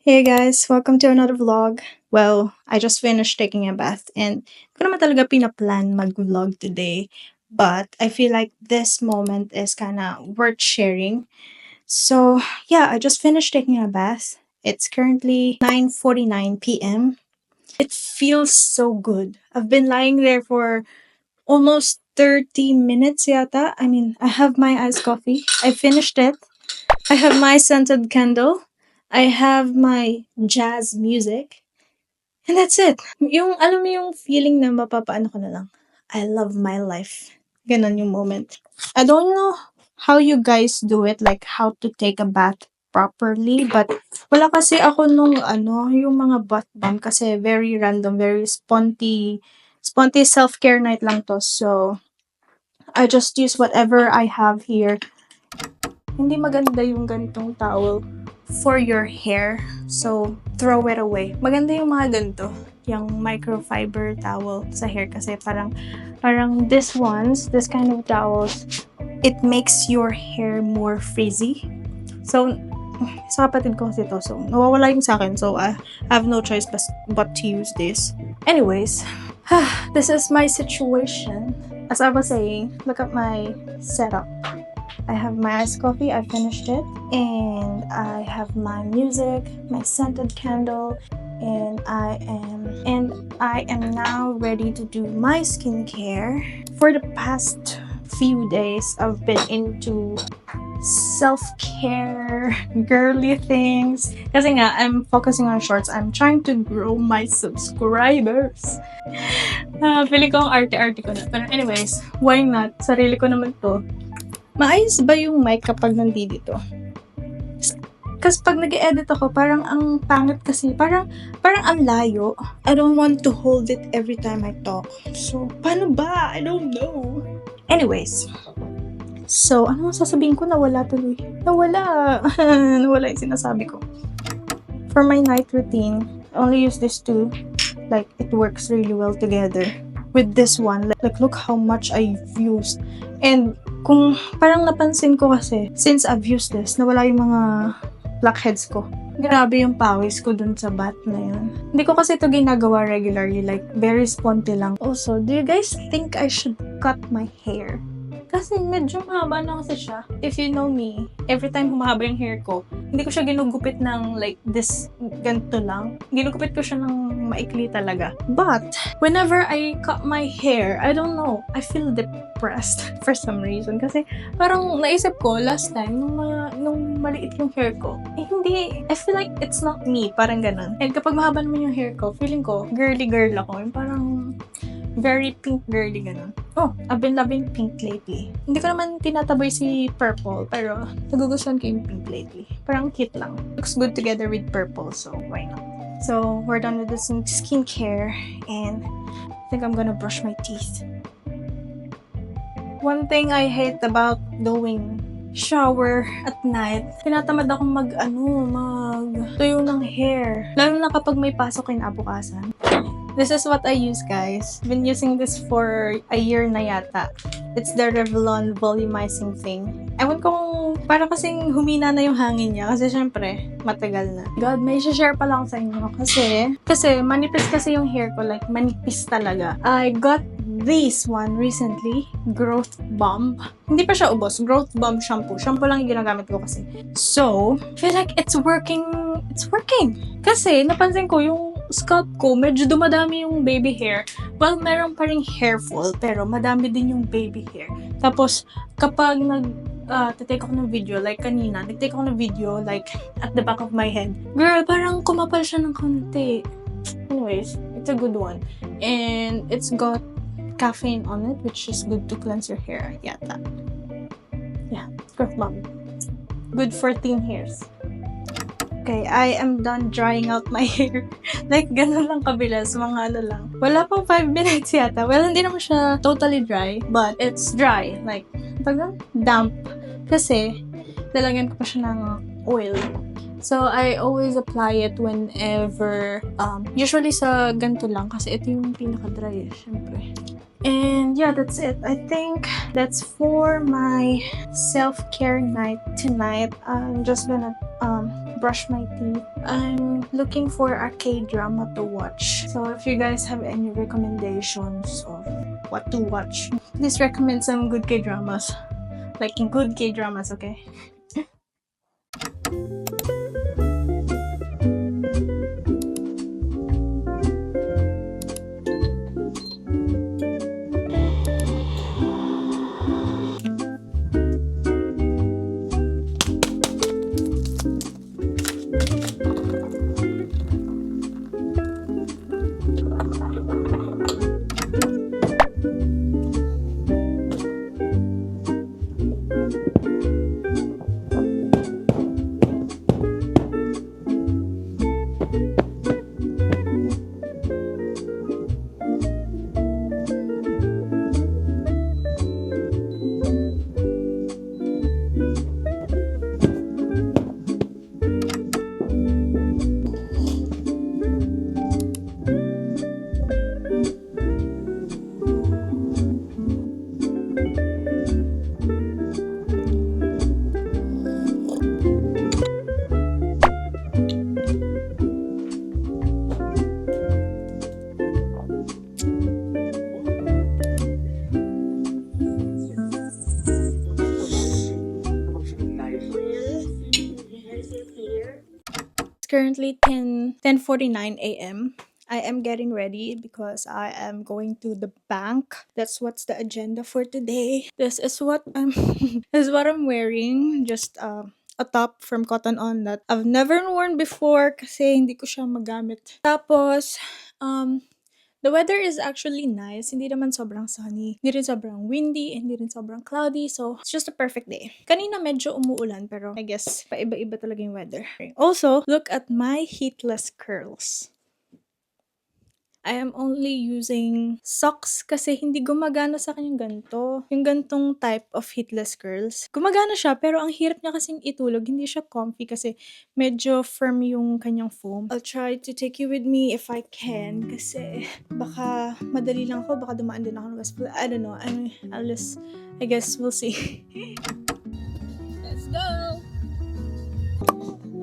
Hey guys, welcome to another vlog. Well, I just finished taking a bath and hindi ko naman talaga pinaplan mag-vlog today. But I feel like this moment is kind of worth sharing. So, yeah, I just finished taking a bath. It's currently 9:49 p.m. It feels so good. I've been lying there for almost 30 minutes yata. I have my iced coffee. I finished it. I have my scented candle. I have my jazz music. And that's it. Yung, alam mo yung feeling na mapapaano ko na lang. I love my life. Ganon yung moment. I don't know how you guys do it, like how to take a bath properly, but wala kasi ako nung yung mga bath bomb kasi very random, very sponty self-care night lang to. So, I just use whatever I have here. Hindi maganda yung ganitong towel for your hair. So, throw it away. Maganda yung mga ganito. Yung microfiber towel sa hair kasi parang this kind of towels, it makes your hair more frizzy. So, sa kapatid ko kasi to. So, nawawala yung sa akin. So, I have no choice but to use this. Anyways, this is my situation. As I was saying, look at my setup. I have my iced coffee, I finished it, and I have my music, my scented candle, and I am now ready to do my skincare. For the past few days, I've been into self-care, girly things. Kasi nga, I'm focusing on shorts. I'm trying to grow my subscribers. Feeling ko ang arte-arte ko na. Pero anyways, why not? Sarili ko naman to. Maayos ba yung mic kapag nandito? Kasi pag nag-edit ako, parang ang pangit kasi. Parang ang layo. I don't want to hold it every time I talk. So, paano ba? I don't know. Anyways. So, ano ang sasabihin ko? Nawala tuloy. Nawala. Nawala yung sinasabi ko. For my night routine, I only use these two. Like, it works really well together. With this one, like look how much I've used. And kung parang napansin ko kasi, since I've used this, nawala yung mga blackheads ko. Grabe yung pawis ko dun sa bath na yun. Hindi ko kasi ito ginagawa regularly, like very sponty lang. Also, do you guys think I should cut my hair? Kasi medyo mahaba na kasi siya. If you know me, every time humahaba yung hair ko, hindi ko siya ginugupit ng like this, ganito lang. Ginugupit ko siya ng maikli talaga. But, whenever I cut my hair, I don't know, I feel depressed for some reason. Kasi parang naisip ko last time, nung maliit yung hair ko, hindi, I feel like it's not me, parang ganun. And kapag mahaba naman yung hair ko, feeling ko, girly girl ako. Yung parang very pink girly ganun. Oh, I've been loving pink lately. Hindi ko naman tinataboy si purple, pero nagugustuhan ko yung pink lately. Parang cute lang. Looks good together with purple, so why not? So, we're done with the skincare, and I think I'm gonna brush my teeth. One thing I hate about doing shower at night, tinatamad akong magtuyo ng hair. Lalo na kapag may pasok kinabukasan. This is what I use, guys. Been using this for a year na yata. It's the Revlon volumizing thing. Ewan ko kung para kasing humina na yung hangin niya kasi syempre, matagal na. God, may share pa lang sa inyo kasi manipis kasi yung hair ko, like manipis talaga. I got this one recently, Growth Bomb. Hindi pa siya ubos, Growth Bomb shampoo. Shampoo lang yung ginagamit ko kasi. So, I feel like it's working. It's working. Kasi napansin ko yung scalp ko, medyo dumadami yung baby hair. Well, meron pa ring hair fall, pero madami din yung baby hair. Tapos, kapag take ako ng video, like kanina, nag-take ako ng video, like, at the back of my head. Girl, parang kumapal siya ng konti. Anyways, it's a good one. And it's got caffeine on it, which is good to cleanse your hair, yata. Yeah, Growth Bomb. Good for thin hairs. Okay, I am done drying out my hair. Like, ganun lang kabilis, mga lang. Wala pang 5 minutes yata. Well, hindi naman siya totally dry, but it's dry. Like, damp. Kasi, lalagyan ko pa siya ng oil. So, I always apply it whenever, usually sa ganito lang, kasi ito yung pinaka-dry, syempre. And yeah, that's it. I think that's for my self-care night tonight. I'm just gonna brush my teeth. I'm looking for a K-drama to watch. So if you guys have any recommendations of what to watch, please recommend some good K-dramas. Like good K-dramas, okay? Currently 10:49 a.m. I am getting ready because I am going to the bank. That's what's the agenda for today. This is what I'm this is what I'm wearing. Just a top from Cotton On that I've never worn before kasi hindi ko siya magamit. Tapos the weather is actually nice. Hindi naman sobrang sunny. Hindi rin sobrang windy. Hindi rin sobrang cloudy. So, it's just a perfect day. Kanina medyo umuulan pero I guess paiba-iba talaga yung weather. Also, look at my heatless curls. I am only using socks kasi hindi gumagana sa akin yung ganito. Yung gantong type of heatless curls. Gumagana siya pero ang hirap niya kasing itulog. Hindi siya comfy kasi medyo firm yung kanyang foam. I'll try to take you with me if I can kasi baka madali lang ako. Baka dumaan din ako ng West Philippines. I don't know. I guess we'll see. Let's go!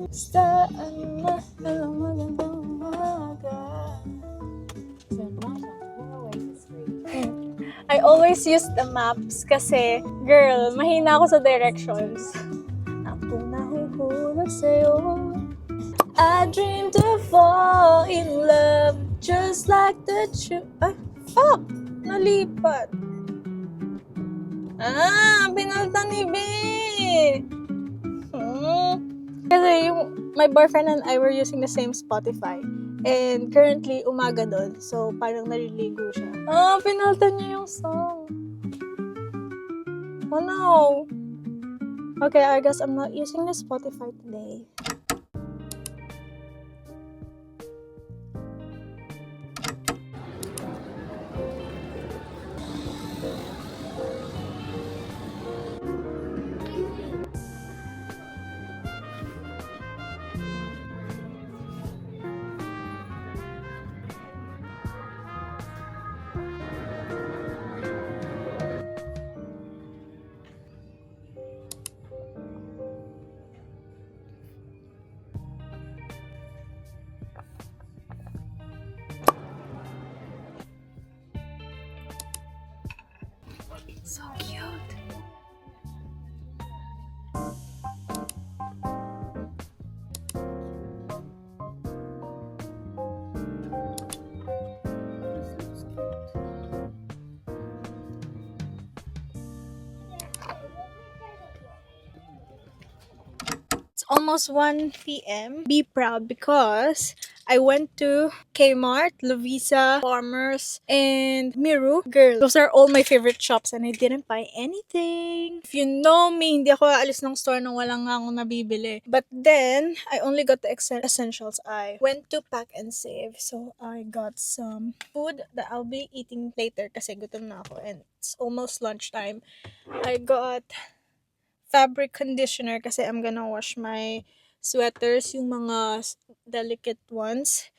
Saan na ang magandang umaga? I always use the maps kasi, girl, mahina ako sa directions. Ako nahuhulog sa'yo. I dream to fall in love just like the fuck! Nalipat. Pinaltan ni B! Kasi my boyfriend and I were using the same Spotify. And currently, umaga doon. So, parang naliligo siya. Pinaltan niya yung song. Oh no. Okay, I guess I'm not using the Spotify today. So cute. It's almost 1 p.m. Be proud because I went to Kmart, Lovisa, Farmers, and Miru. Girl, those are all my favorite shops and I didn't buy anything. If you know me, hindi ako aalis ng store nang walang nga akong nabibili. But then, I only got the essentials. I went to Pack and Save. So, I got some food that I'll be eating later kasi gutom na ako and it's almost lunchtime. I got fabric conditioner kasi I'm gonna wash my sweaters, yung mga delicate ones.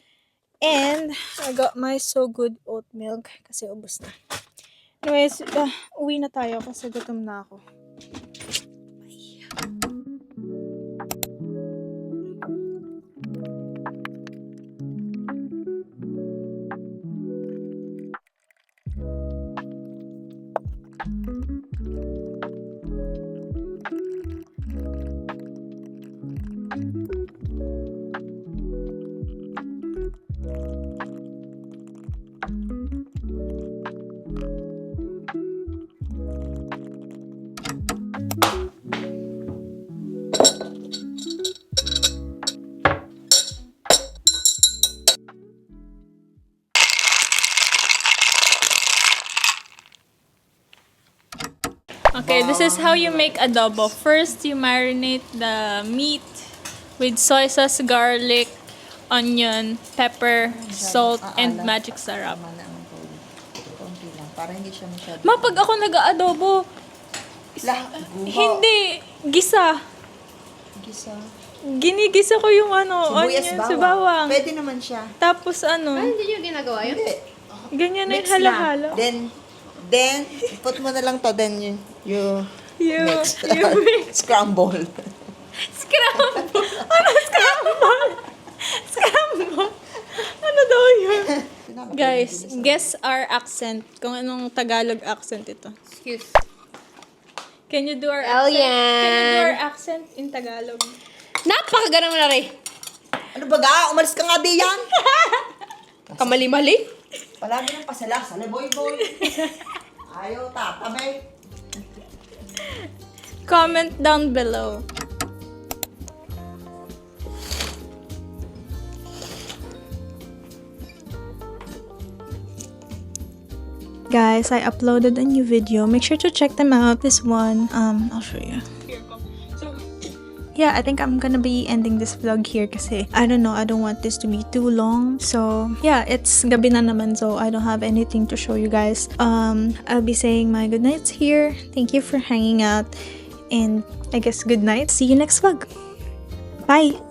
And I got my So Good oat milk kasi ubos na. Anyways, uwi na tayo kasi gutom na ako. Bye. Okay, this is how you make adobo. First, you marinate the meat with soy sauce, garlic, onion, pepper, salt, and magic syrup. Tama na ang konti lang. Para hindi siya masyado. Ma, pag ako nag-aadobo, hindi, gisa. Gisa. Ginigisa ko yung Sibuyas, onion sa bawang. Pwede naman siya. Tapos Hindi nyo ginagawa yun? Hindi. ganyan na yung Mix halo-halo. na. Then, put mo na lang to. Then, you You, mix. you mix. Scramble. Scramble. Ano scramble? Scramble. Ano daw yun? Guys, guess our accent. Kung anong Tagalog accent ito. Excuse. Can you do our accent? Alien. Can you do our accent in Tagalog? Napakaganda mo na rin. Ano ba ga? Umalis ka nga di yan. Kamali-mali. Palagi ng pasala. Sala boy. Ayaw, tatabi. Comment down below. Guys, I uploaded a new video. Make sure to check them out. This one, I'll show you. Yeah, I think I'm gonna be ending this vlog here kasi I don't know, I don't want this to be too long. So, yeah, it's gabi na naman, so I don't have anything to show you guys. I'll be saying my good nights here. Thank you for hanging out, and I guess good night. See you next vlog. Bye!